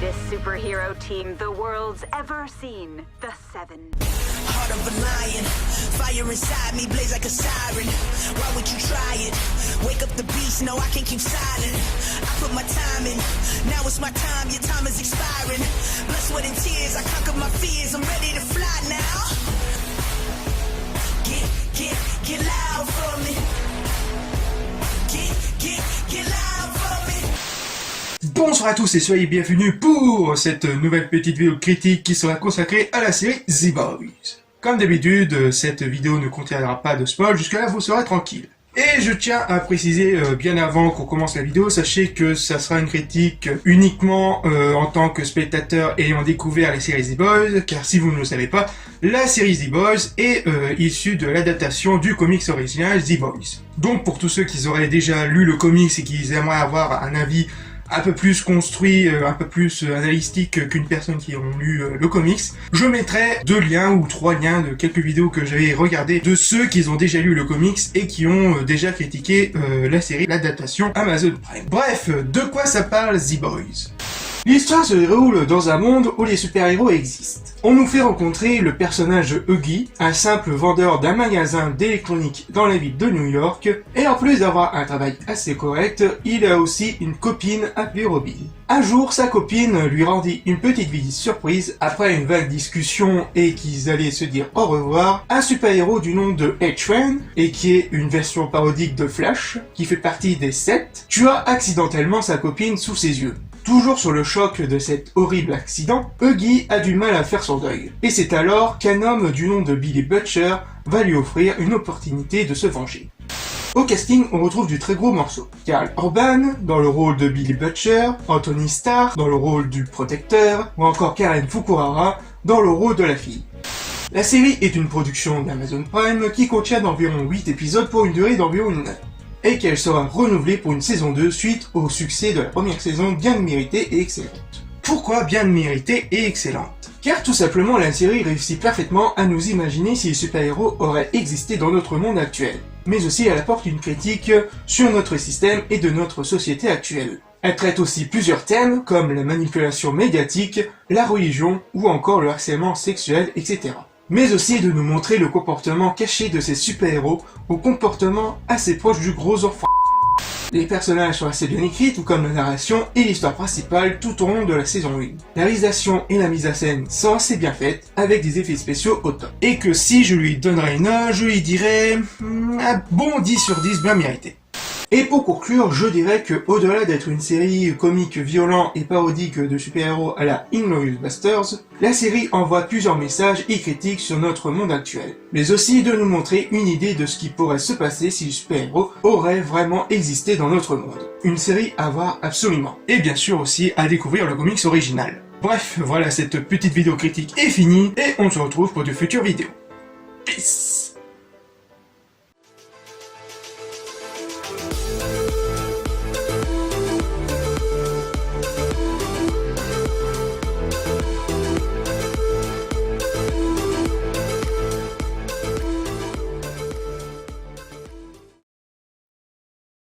greatest superhero team the world's ever seen, the Seven. Heart of a lion, fire inside me blaze like a siren. Why would you try it? Wake up the beast, no I can't keep silent. I put my time in, now it's my time, your time is expiring. Blood, sweat and tears, I conquer my fears, I'm ready to fly now. Get loud for me. Get loud for me. Bonsoir à tous et soyez bienvenus pour cette nouvelle petite vidéo critique qui sera consacrée à la série The Boys. Comme d'habitude, cette vidéo ne contiendra pas de spoil, jusque-là vous serez tranquille. Et je tiens à préciser bien avant qu'on commence la vidéo, sachez que ça sera une critique uniquement en tant que spectateur ayant découvert la série The Boys, car si vous ne le savez pas, la série The Boys est issue de l'adaptation du comics original The Boys. Donc pour tous ceux qui auraient déjà lu le comics et qui aimeraient avoir un avis un peu plus construit, un peu plus analytique qu'une personne qui ont lu le comics, je mettrai 2 liens ou 3 liens de quelques vidéos que j'avais regardées de ceux qui ont déjà lu le comics et qui ont déjà critiqué la série, l'adaptation Amazon Prime. Bref, de quoi ça parle The Boys? L'histoire se déroule dans un monde où les super-héros existent. On nous fait rencontrer le personnage Huggy, un simple vendeur d'un magasin d'électronique dans la ville de New York, et en plus d'avoir un travail assez correct, il a aussi une copine appelée Robin. Un jour, sa copine lui rendit une petite visite surprise après une vague discussion et qu'ils allaient se dire au revoir. Un super-héros du nom de H-Man, et qui est une version parodique de Flash, qui fait partie des 7, tua accidentellement sa copine sous ses yeux. Toujours sur le choc de cet horrible accident, Huggy a du mal à faire son deuil. Et c'est alors qu'un homme du nom de Billy Butcher va lui offrir une opportunité de se venger. Au casting, on retrouve du très gros morceau. Karl Urban dans le rôle de Billy Butcher, Anthony Starr dans le rôle du protecteur, ou encore Karen Fukuhara dans le rôle de la fille. La série est une production d'Amazon Prime qui contient environ 8 épisodes pour une durée d'environ 1 heure. Et qu'elle sera renouvelée pour une saison 2 suite au succès de la première saison bien méritée et excellente. Pourquoi bien méritée et excellente? Car tout simplement la série réussit parfaitement à nous imaginer si les super-héros auraient existé dans notre monde actuel. Mais aussi elle apporte une critique sur notre système et de notre société actuelle. Elle traite aussi plusieurs thèmes comme la manipulation médiatique, la religion ou encore le harcèlement sexuel, etc. Mais aussi de nous montrer le comportement caché de ces super-héros au comportement assez proche du gros enfant. Les personnages sont assez bien écrits, tout comme la narration et l'histoire principale tout au long de la saison 1. La réalisation et la mise en scène sont assez bien faites, avec des effets spéciaux au top. Et que si je lui donnerais une note, je lui dirais un bon 10 sur 10 bien mérité. Et pour conclure, je dirais que au-delà d'être une série comique violente et parodique de super-héros à la Inglourious Basterds, la série envoie plusieurs messages et critiques sur notre monde actuel, mais aussi de nous montrer une idée de ce qui pourrait se passer si les super-héros auraient vraiment existé dans notre monde. Une série à voir absolument. Et bien sûr aussi à découvrir le comics original. Bref, voilà, cette petite vidéo critique est finie et on se retrouve pour de futures vidéos. Peace!